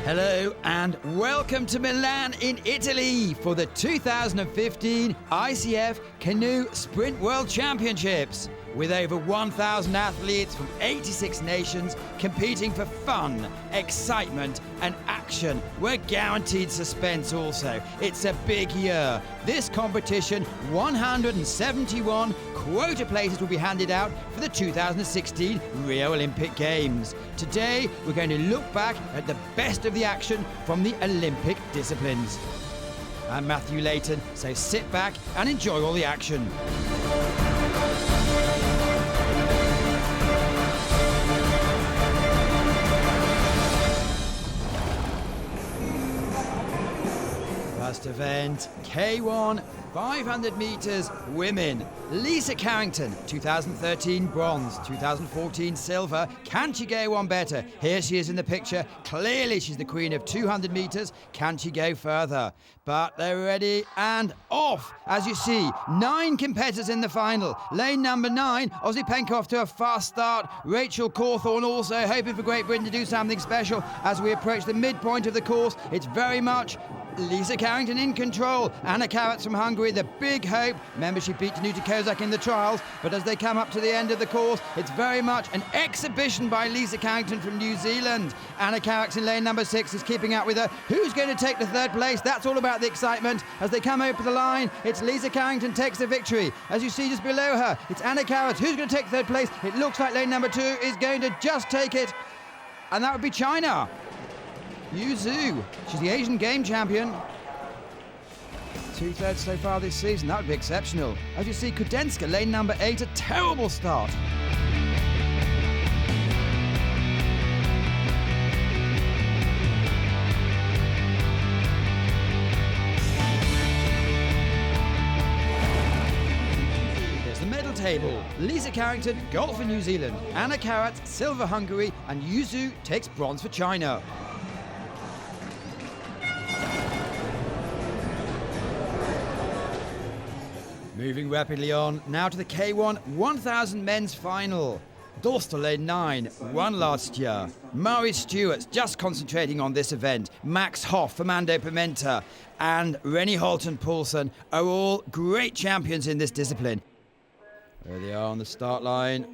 Hello and welcome to Milan in Italy for the 2015 ICF Canoe Sprint World Championships. With over 1,000 athletes from 86 nations competing for fun, excitement and action. We're guaranteed suspense also. It's a big year. This competition, 171 quota places will be handed out for the 2016 Rio Olympic Games. Today, we're going to look back at the best of the action from the Olympic disciplines. I'm Matthew Layton, so sit back and enjoy all the action. First event, K1 500 meters women. Lisa Carrington, 2013 bronze, 2014 silver. Can she go one better? Here she is in the picture. Clearly she's the queen of 200 meters. Can she go further? But they're ready and off. As you see, 9 competitors in the final. Lane number 9, Ozzy Penkoff to a fast start. Rachel Cawthorne also hoping for Great Britain to do something special. As we approach the midpoint of the course, it's very much Lisa Carrington in control. Anna Karatz from Hungary, the big hope. Remember, she beat Danuta Kozak in the trials, but as they come up to the end of the course, it's very much an exhibition by Lisa Carrington from New Zealand. Anna Karatz in lane number 6 is keeping up with her. Who's going to take the third place? That's all about the excitement. As they come over the line, it's Lisa Carrington takes the victory. As you see just below her, it's Anna Karatz. Who's going to take third place? It looks like lane number 2 is going to just take it, and that would be China. Yu Zhu, she's the Asian game champion. 2/3 so far this season, that would be exceptional. As you see, Kudenska, lane number 8, a terrible start. Here's the medal table. Lisa Carrington, gold for New Zealand. Anna Karatz, silver Hungary, and Yu Zhu takes bronze for China. Moving rapidly on, now to the K1 1000 men's final. Dorster lane 9, won last year. Murray Stewart's just concentrating on this event. Max Hoff, Fernando Pimenta, and Rennie Holton-Poulsen are all great champions in this discipline. There they are on the start line.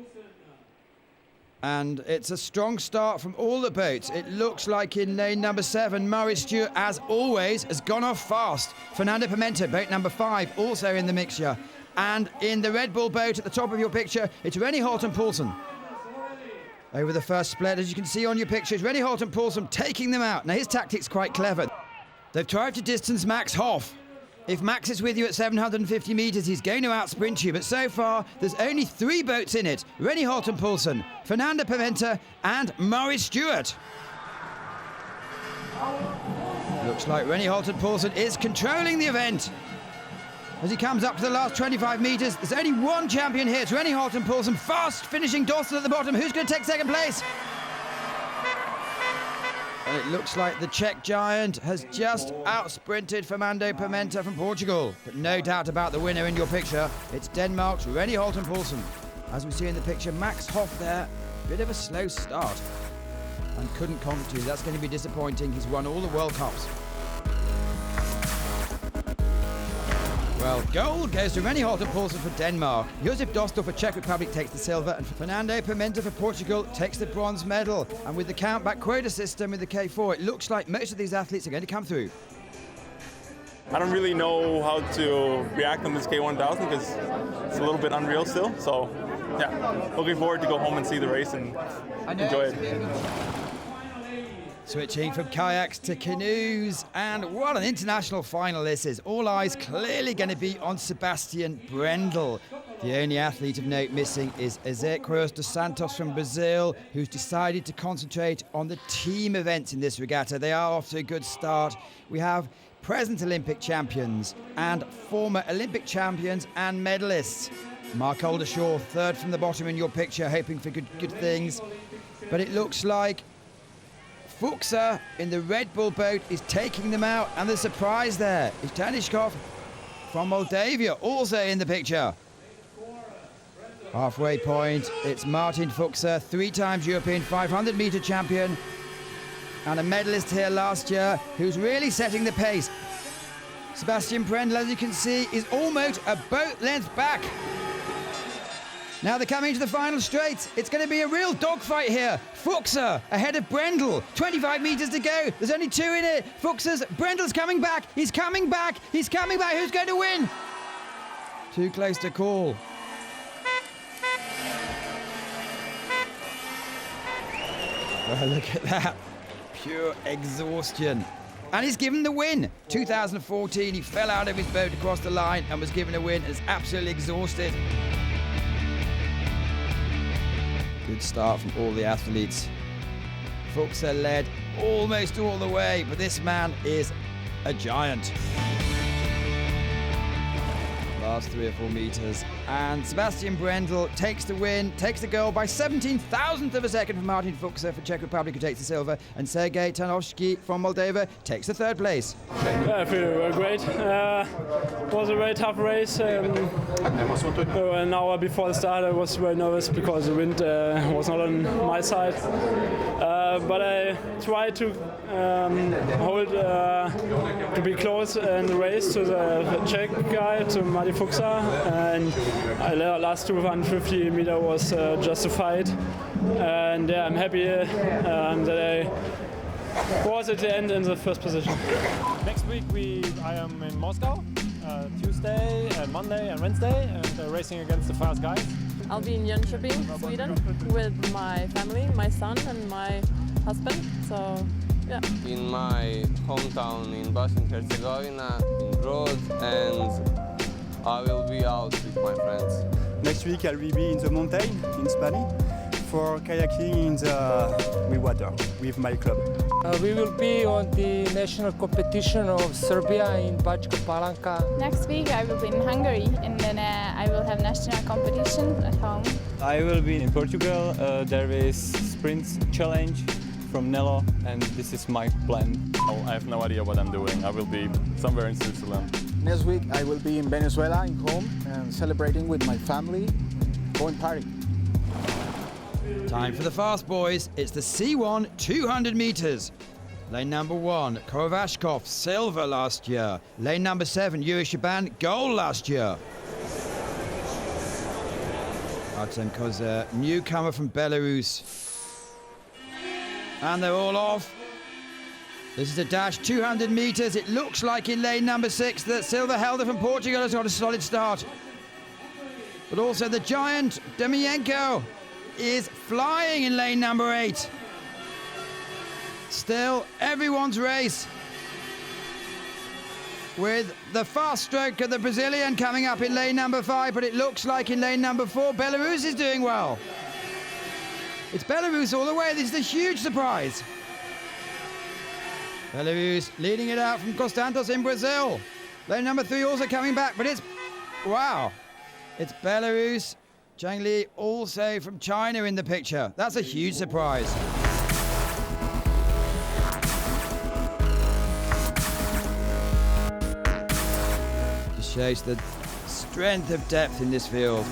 And it's a strong start from all the boats. It looks like in lane number 7, Murray Stewart, as always, has gone off fast. Fernando Pimenta, boat number 5, also in the mixture. And in the Red Bull boat at the top of your picture, it's Rennie Holton-Poulsen. Over the first split, as you can see on your pictures, Rennie Holton-Poulsen taking them out. Now his tactic's quite clever. They've tried to distance Max Hoff. If Max is with you at 750 metres, he's going to outsprint you. But so far, there's only 3 boats in it. Rennie Holton-Poulsen, Fernando Pimenta and Murray Stewart. Looks like Rennie Holton-Poulsen is controlling the event. As he comes up to the last 25 metres, there's only one champion here. It's Rennie Holton-Poulsen, fast finishing Dawson at the bottom. Who's going to take second place? And it looks like the Czech giant has just out-sprinted Fernando Pimenta from Portugal. But no doubt about the winner in your picture. It's Denmark's Rennie Holton-Poulsen. As we see in the picture, Max Hoff there, bit of a slow start. And couldn't conquer. That's going to be disappointing. He's won all the World Cups. Well, gold goes to Rennie Holton-Poulsen for Denmark. Josef Dostal for Czech Republic takes the silver, and Fernando Pimenta for Portugal takes the bronze medal. And with the countback quota system with the K4, it looks like most of these athletes are going to come through. I don't really know how to react on this K1000 because it's a little bit unreal still. So, yeah, looking forward to go home and see the race and enjoy it. Switching from kayaks to canoes, and what an international final this is. All eyes clearly going to be on Sebastian Brendel. The only athlete of note missing is Ezequiel dos Santos from Brazil, who's decided to concentrate on the team events in this regatta. They are off to a good start. We have present Olympic champions and former Olympic champions and medalists. Mark Oldershaw, third from the bottom in your picture, hoping for good things. But it looks like Fuchser in the Red Bull boat is taking them out, and the surprise there is Tanishkov from Moldavia, also in the picture. Halfway point, it's Martin Fuchser, 3 times European 500 metre champion. and a medalist here last year who's really setting the pace. Sebastian Brendel, as you can see, is almost a boat length back. Now they're coming to the final straight. It's going to be a real dogfight here. Fuchser ahead of Brendel. 25 metres to go. There's only two in it. Brendel's coming back. He's coming back. He's coming back. Who's going to win? Too close to call. Oh, look at that. Pure exhaustion. And he's given the win. 2014, he fell out of his boat across the line and was given a win and is absolutely exhausted. Good start from all the athletes. Fuchser led almost all the way, but this man is a giant. Last 3 or 4 metres, and Sebastian Brendel takes the win, takes the goal by 17,000th of a second from Martin Fuchser for Czech Republic, who takes the silver, and Sergei Tarnovsky from Moldova takes the 3rd place. Yeah, I feel great. It was a very tough race. An hour before the start I was very nervous because the wind was not on my side. But I tried to hold, to be close in the race to the Czech guy, to Martin Fuchser, and the last 250 meters was just a fight. And yeah, I'm happy that I was at the end in the 1st position. Next week I am in Moscow, Tuesday and Monday and Wednesday, and racing against the fast guys. I'll be in Jönköping, Sweden, with my family, my son and my husband, so yeah. In my hometown in Bosnia and Herzegovina, in Brod, and I will be out with my friends. Next week I will be in the mountain in Spain for kayaking in the water with my club. We will be on the national competition of Serbia in Bačka Palanka. Next week I will be in Hungary, and then I will have national competition at home. I will be in Portugal. There is sprint challenge from Nelo, and this is my plan. I have no idea what I'm doing. I will be somewhere in Switzerland. Next week I will be in Venezuela, in home, and celebrating with my family, going party. Time for the fast boys. It's the C1 200 metres. Lane number 1, Korovashkov, silver last year. Lane number 7, Yuri Shaban, gold last year. Artem Koza, newcomer from Belarus. And they're all off. This is a dash 200 metres. It looks like in lane number 6 that Silva Helder from Portugal has got a solid start. But also the giant Demienko is flying in lane number 8. Still everyone's race, with the fast stroke of the Brazilian coming up in lane number 5, but it looks like in lane number 4 Belarus is doing well. It's Belarus all the way. This is a huge surprise. Belarus leading it out from Constantos in Brazil. Lane number 3 also coming back, but it's Belarus. Zhang Li also from China in the picture. That's a huge surprise. Just shows the strength of depth in this field.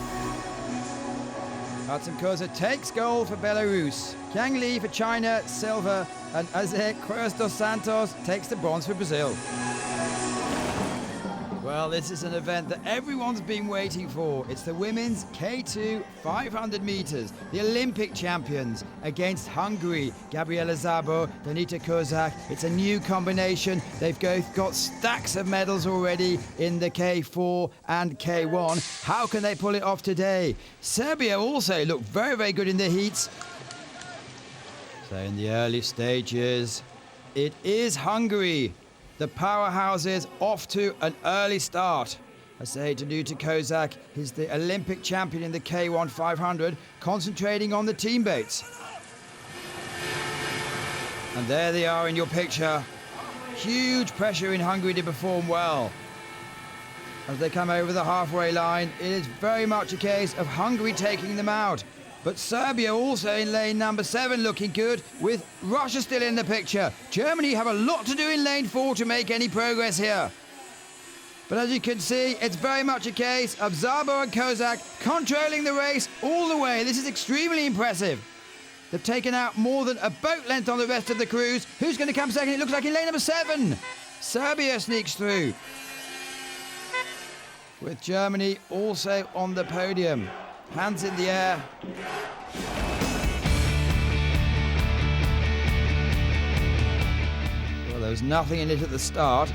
Artem Koza takes gold for Belarus. Zhang Li for China, silver, and Jose Cruz dos Santos takes the bronze for Brazil. Well, this is an event that everyone's been waiting for. It's the women's K2 500 metres. The Olympic champions against Hungary. Gabriela Szabo, Danica Kozak. It's a new combination. They've both got stacks of medals already in the K4 and K1. How can they pull it off today? Serbia also looked very, very good in the heats. So in the early stages, it is Hungary. The powerhouses off to an early start. I say Danica Kozak is the Olympic champion in the K1 500, concentrating on the team boats. And there they are in your picture. Huge pressure in Hungary to perform well. As they come over the halfway line, it is very much a case of Hungary taking them out. But Serbia also in lane number 7 looking good, with Russia still in the picture. Germany have a lot to do in lane 4 to make any progress here. But as you can see, it's very much a case of Szabo and Kozak controlling the race all the way. This is extremely impressive. They've taken out more than a boat length on the rest of the crews. Who's going to come second? It looks like in lane number 7. Serbia sneaks through, with Germany also on the podium. Hands in the air. Well, there was nothing in it at the start.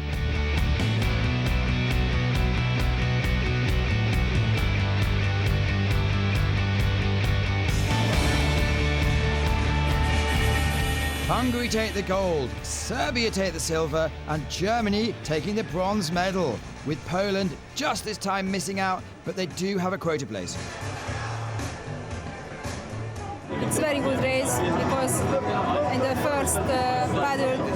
Hungary take the gold, Serbia take the silver, and Germany taking the bronze medal, with Poland just this time missing out, but they do have a quota place. It's a very good race because in the first paddle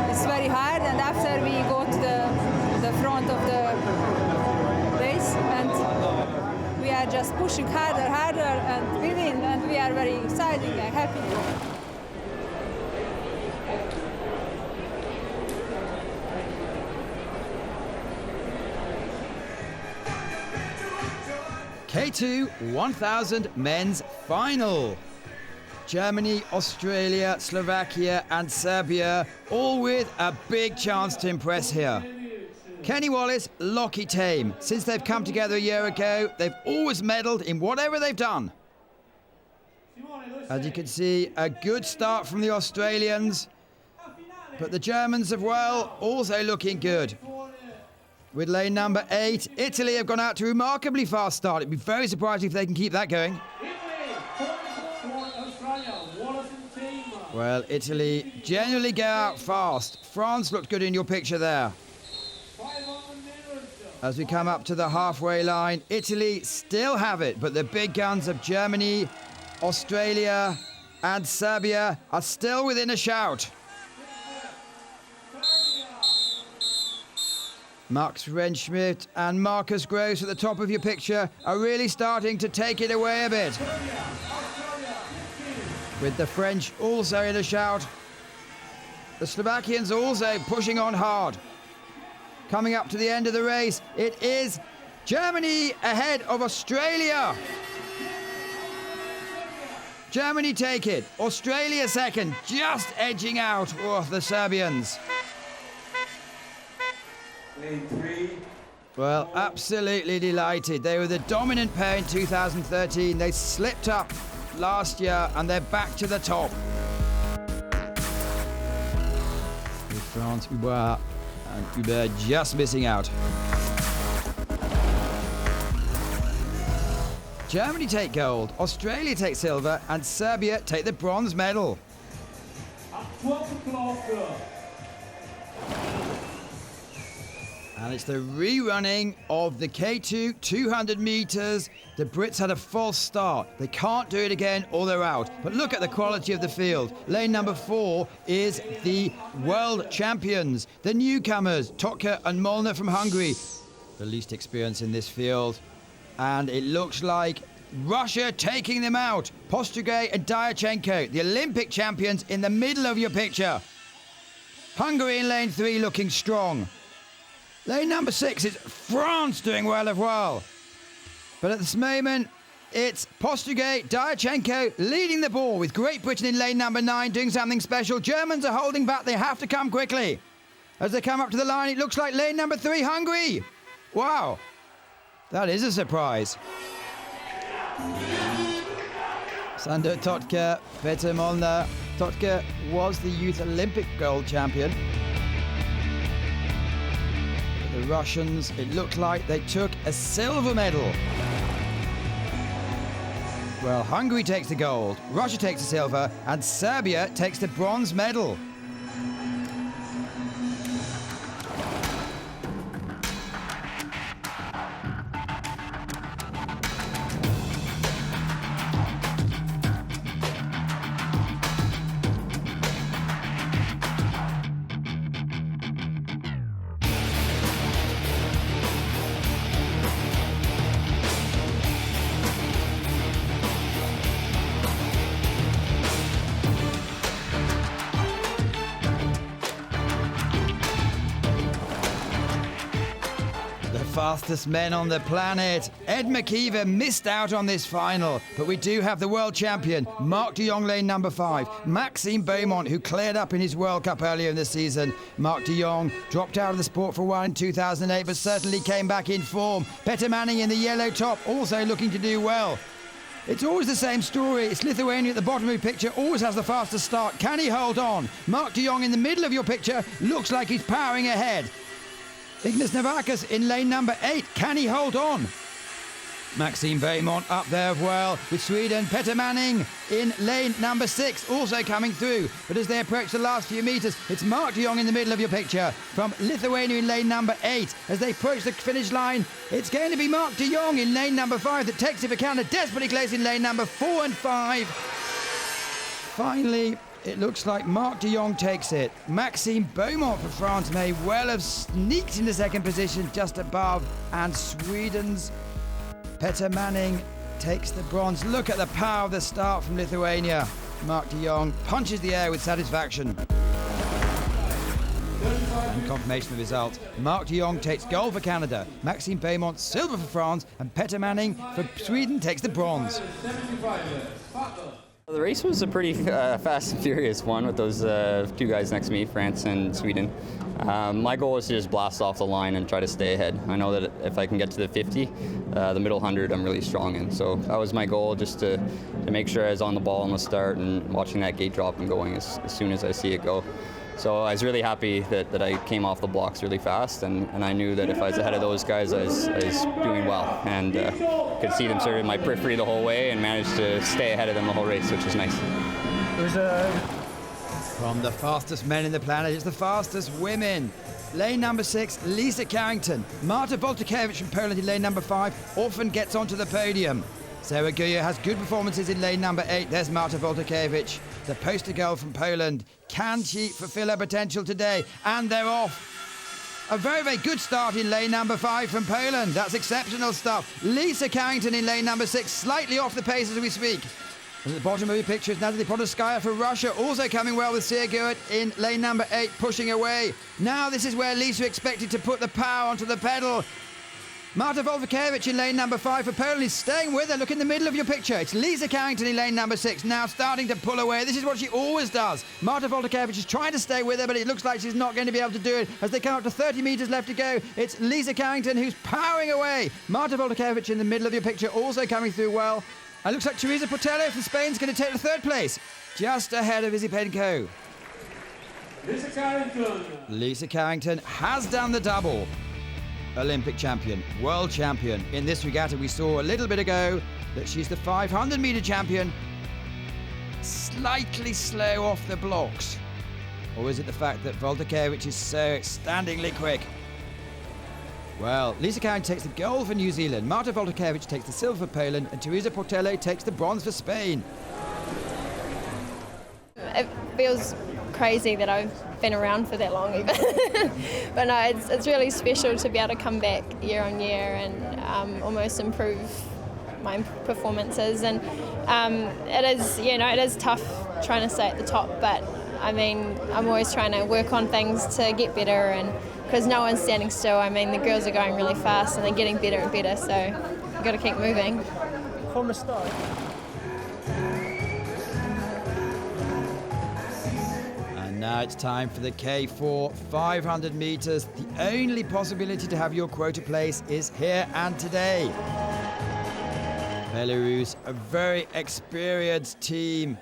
it's very hard, and after we go to the front of the race and we are just pushing harder and we win, and we are very excited and happy. K2 1000 men's final. Germany, Australia, Slovakia and Serbia, all with a big chance to impress here. Kenny Wallace, Lockie Tame. Since they've come together a year ago, they've always medalled in whatever they've done. As you can see, a good start from the Australians, but the Germans as well, also looking good. With lane number 8, Italy have gone out to a remarkably fast start. It'd be very surprising if they can keep that going. Well, Italy generally go out fast. France looked good in your picture there. As we come up to the halfway line, Italy still have it, but the big guns of Germany, Australia and Serbia are still within a shout. Max Rentschmidt and Marcus Gross at the top of your picture are really starting to take it away a bit. With the French also in a shout. The Slovakians also pushing on hard. Coming up to the end of the race, it is Germany ahead of Australia. Germany take it. Australia second, just edging out the Serbians. Well, absolutely delighted. They were the dominant pair in 2013. They slipped up last year and they're back to the top. With France, Hubert and Hubert just missing out. Germany take gold, Australia take silver and Serbia take the bronze medal. And it's the rerunning of the K2 200 metres. The Brits had a false start. They can't do it again or they're out. But look at the quality of the field. Lane number 4 is the world champions. The newcomers, Totka and Molnar from Hungary. The least experience in this field. And it looks like Russia taking them out. Postrugay and Dyachenko, the Olympic champions in the middle of your picture. Hungary in lane 3 looking strong. Lane number 6 is France doing well as well. But at this moment, it's Postrugay, Dyachenko leading the ball with Great Britain in lane number 9 doing something special. Germans are holding back. They have to come quickly. As they come up to the line, it looks like lane number 3, Hungary. Wow, that is a surprise. Sandor Totka, Peter Molnar. Totka was the Youth Olympic gold champion. The Russians, it looked like they took a silver medal. Well, Hungary takes the gold, Russia takes the silver, and Serbia takes the bronze medal. fastest men on the planet. Ed McKeever missed out on this final, but we do have the world champion, Marc de Jong, lane number 5. Maxime Beaumont, who cleared up in his World Cup earlier in the season. Marc de Jong dropped out of the sport for a while in 2008, but certainly came back in form. Petter Manning in the yellow top, also looking to do well. It's always the same story. It's Lithuania at the bottom of your picture, always has the fastest start. Can he hold on? Marc de Jong in the middle of your picture looks like he's powering ahead. Ignas Navakas in lane number 8. Can he hold on? Maxime Beaumont up there as well with Sweden. Petter Manning in lane number 6, also coming through. But as they approach the last few metres, it's Marc de Jong in the middle of your picture from Lithuania in lane number 8. As they approach the finish line, it's going to be Marc de Jong in lane number 5 that takes it for Canada, desperately close in lane number 4 and 5. Finally, it looks like Marc de Jong takes it. Maxime Beaumont for France may well have sneaked into second position just above, and Sweden's Petter Manning takes the bronze. Look at the power of the start from Lithuania. Marc de Jong punches the air with satisfaction. And confirmation of the result. Marc de Jong takes gold for Canada. Maxime Beaumont silver for France, and Petter Manning for Sweden takes the bronze. The race was a pretty fast and furious one with those two guys next to me, France and Sweden. My goal was to just blast off the line and try to stay ahead. I know that if I can get to the 50, the middle 100 I'm really strong in. So that was my goal, just to make sure I was on the ball on the start and watching that gate drop and going as soon as I see it go. So I was really happy that I came off the blocks really fast, and I knew that if I was ahead of those guys, I was doing well, and could see them sort of in my periphery the whole way and managed to stay ahead of them the whole race, which was nice. From the fastest men in the planet, it's the fastest women. Lane number 6, Lisa Carrington. Marta Woltkiewicz from Poland in lane number 5 often gets onto the podium. Sarah Guya has good performances in lane number 8. There's Marta Woltkiewicz, the poster girl from Poland. Can she fulfill her potential today? And they're off. A very, very good start in lane number 5 from Poland. That's exceptional stuff. Lisa Carrington in lane number 6, slightly off the pace as we speak. And at the bottom of your picture is Natalie Podolskaya for Russia, also coming well with Sia Guert in lane number 8, pushing away. Now this is where Lisa expected to put the power onto the pedal. Marta Woltkiewicz in lane number 5 for Poland is staying with her. Look in the middle of your picture. It's Lisa Carrington in lane number 6, now starting to pull away. This is what she always does. Marta Woltkiewicz is trying to stay with her, but it looks like she's not going to be able to do it. As they come up to 30 metres left to go, it's Lisa Carrington who's powering away. Marta Woltkiewicz in the middle of your picture, also coming through well. It looks like Teresa Portello from Spain is going to take the 3rd place, just ahead of Izzy Penko. Lisa Carrington has done the double. Olympic champion, world champion. In this regatta we saw a little bit ago that she's the 500 metre champion. Slightly slow off the blocks. Or is it the fact that Woltkiewicz is so outstandingly quick? Well, Lisa Carrington takes the gold for New Zealand, Marta Woltkiewicz takes the silver for Poland, and Teresa Portello takes the bronze for Spain. It feels crazy that I've been around for that long even. But no, it's really special to be able to come back year on year and almost improve my performances. And it is tough trying to stay at the top, but I mean, I'm always trying to work on things to get better, and because no one's standing still. I mean, the girls are going really fast and they're getting better and better, so you've got to keep moving. From the start. Now it's time for the K4 500 metres. The only possibility to have your quota place is here and today. Belarus, a very experienced team.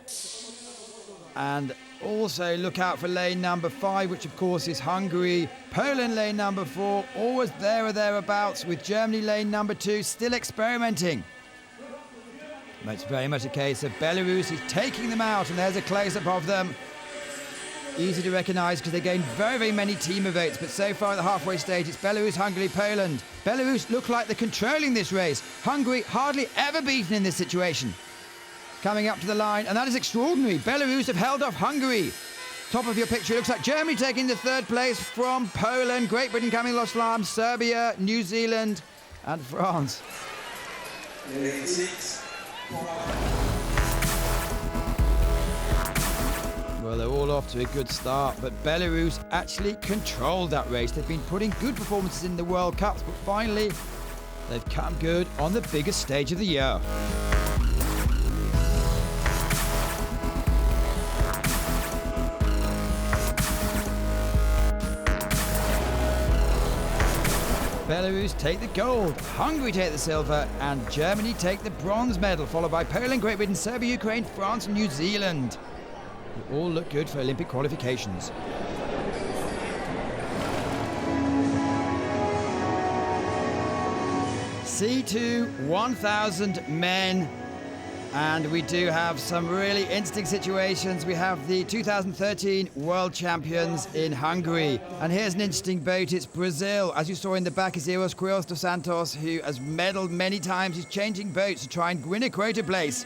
And also look out for lane number 5, which of course is Hungary. Poland lane number 4, always there or thereabouts, with Germany lane number 2 still experimenting. But it's very much a case of Belarus is taking them out, and there's a close-up of them. Easy to recognise because they gained very, very many team votes, but so far at the halfway stage it's Belarus, Hungary, Poland. Belarus look like they're controlling this race. Hungary hardly ever beaten in this situation. Coming up to the line, and that is extraordinary. Belarus have held off Hungary. Top of your picture, it looks like Germany taking the 3rd place from Poland, Great Britain coming lost alarm, Serbia, New Zealand and France. Well, they're all off to a good start, but Belarus actually controlled that race. They've been putting good performances in the World Cups, but finally, they've come good on the biggest stage of the year. Belarus take the gold, Hungary take the silver, and Germany take the bronze medal, followed by Poland, Great Britain, Serbia, Ukraine, France, and New Zealand. They all look good for Olympic qualifications. C2 1000 men, and we do have some really interesting situations. We have the 2013 World Champions in Hungary, and here's an interesting boat. It's Brazil. As you saw in the back is Eros Quiros dos Santos, who has medalled many times. He's changing boats to try and win a quota place.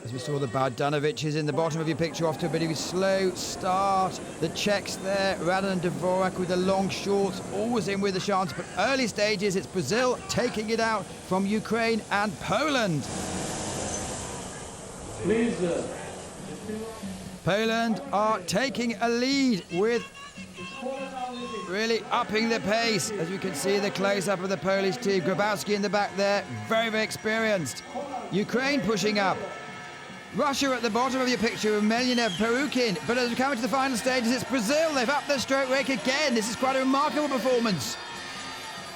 As we saw, the Bogdanovic is in the bottom of your picture off to a bit of a slow start. The Czechs there, Radan and Dvorak with the long shorts, always in with a chance. But early stages, it's Brazil taking it out from Ukraine and Poland. Poland are taking a lead with really upping the pace. As you can see, the close-up of the Polish team. Grabowski in the back there, very, very experienced. Ukraine pushing up. Russia at the bottom of your picture, Melyanev, Perukin. But as we come into the final stages, it's Brazil. They've upped their stroke rate again. This is quite a remarkable performance.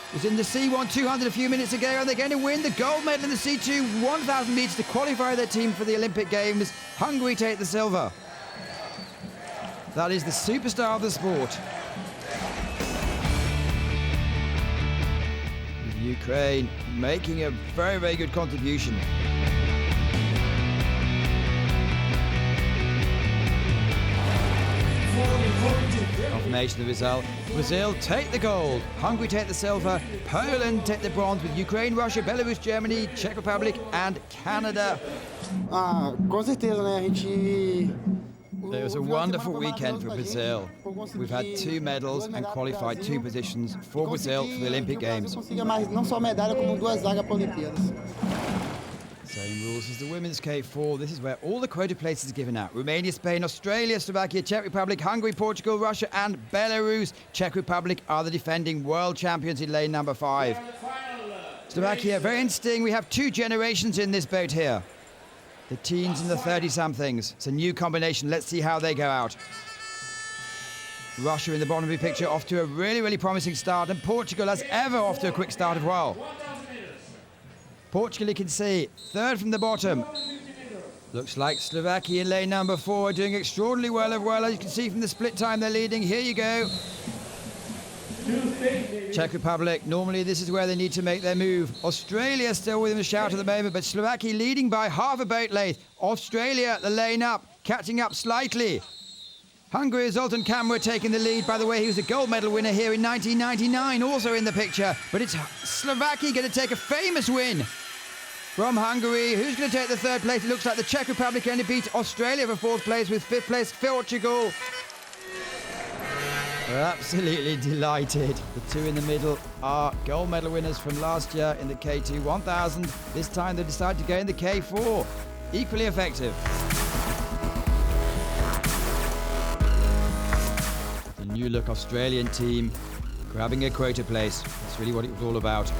It was in the C1 200 a few minutes ago, and they're going to win the gold medal in the C2 1,000 metres to qualify their team for the Olympic Games. Hungary take the silver. That is the superstar of the sport. With Ukraine making a very, very good contribution. Confirmation of the result. Brazil take the gold, Hungary take the silver, Poland take the bronze with Ukraine, Russia, Belarus, Germany, Czech Republic and Canada. Com certeza, né? A gente... It was a wonderful weekend for Brazil. We've had 2 medals and qualified 2 positions for Brazil for the Olympic Games. Não só medalha, como 2 vagas para Olimpíadas. Same rules as the women's K4. This is where all the quota places are given out. Romania, Spain, Australia, Slovakia, Czech Republic, Hungary, Portugal, Russia and Belarus. Czech Republic are the defending world champions in lane number 5. Slovakia, very interesting. We have 2 generations in this boat here. The teens and the 30-somethings. It's a new combination. Let's see how they go out. Russia in the bottom of the picture off to a really, really promising start. And Portugal, as ever, off to a quick start as well. Portugal, you can see, 3rd from the bottom. Looks like Slovakia in lane number 4 are doing extraordinarily well. As you can see from the split time, they're leading. Here you go. Czech Republic, normally this is where they need to make their move. Australia still within a shout at the moment, but Slovakia leading by half a boat length. Australia at the lane up, catching up slightly. Hungary, Zoltan Kamra taking the lead. By the way, he was a gold medal winner here in 1999, also in the picture. But it's Slovakia going to take a famous win from Hungary. Who's going to take the 3rd place? It looks like the Czech Republic only beat Australia for 4th place, with 5th place Portugal. We're absolutely delighted. The 2 in the middle are gold medal winners from last year in the K2 1000. This time they decided to go in the K4. Equally effective. The new look Australian team grabbing a quota place. That's really what it was all about.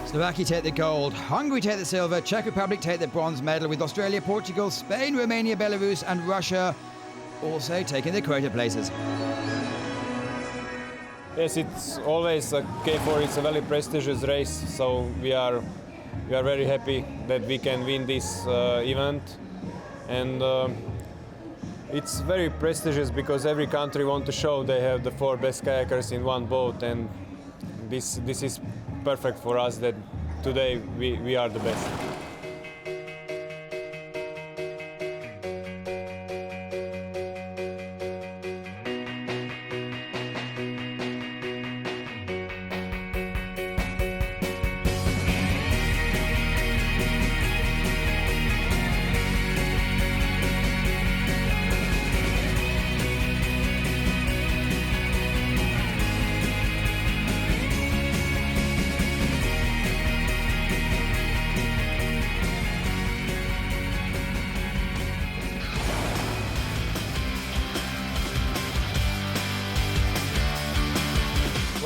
Slovakia take the gold, Hungary take the silver, Czech Republic take the bronze medal, with Australia, Portugal, Spain, Romania, Belarus and Russia also taking the quota places. Yes, it's always a K4, it's a very prestigious race, so we are very happy that we can win this event. And it's very prestigious because every country wants to show they have the 4 best kayakers in one boat, and this is perfect for us that today we are the best.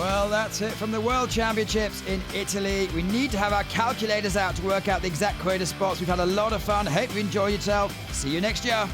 Well, that's it from the World Championships in Italy. We need to have our calculators out to work out the exact quota spots. We've had a lot of fun. Hope you enjoyed yourself. See you next year.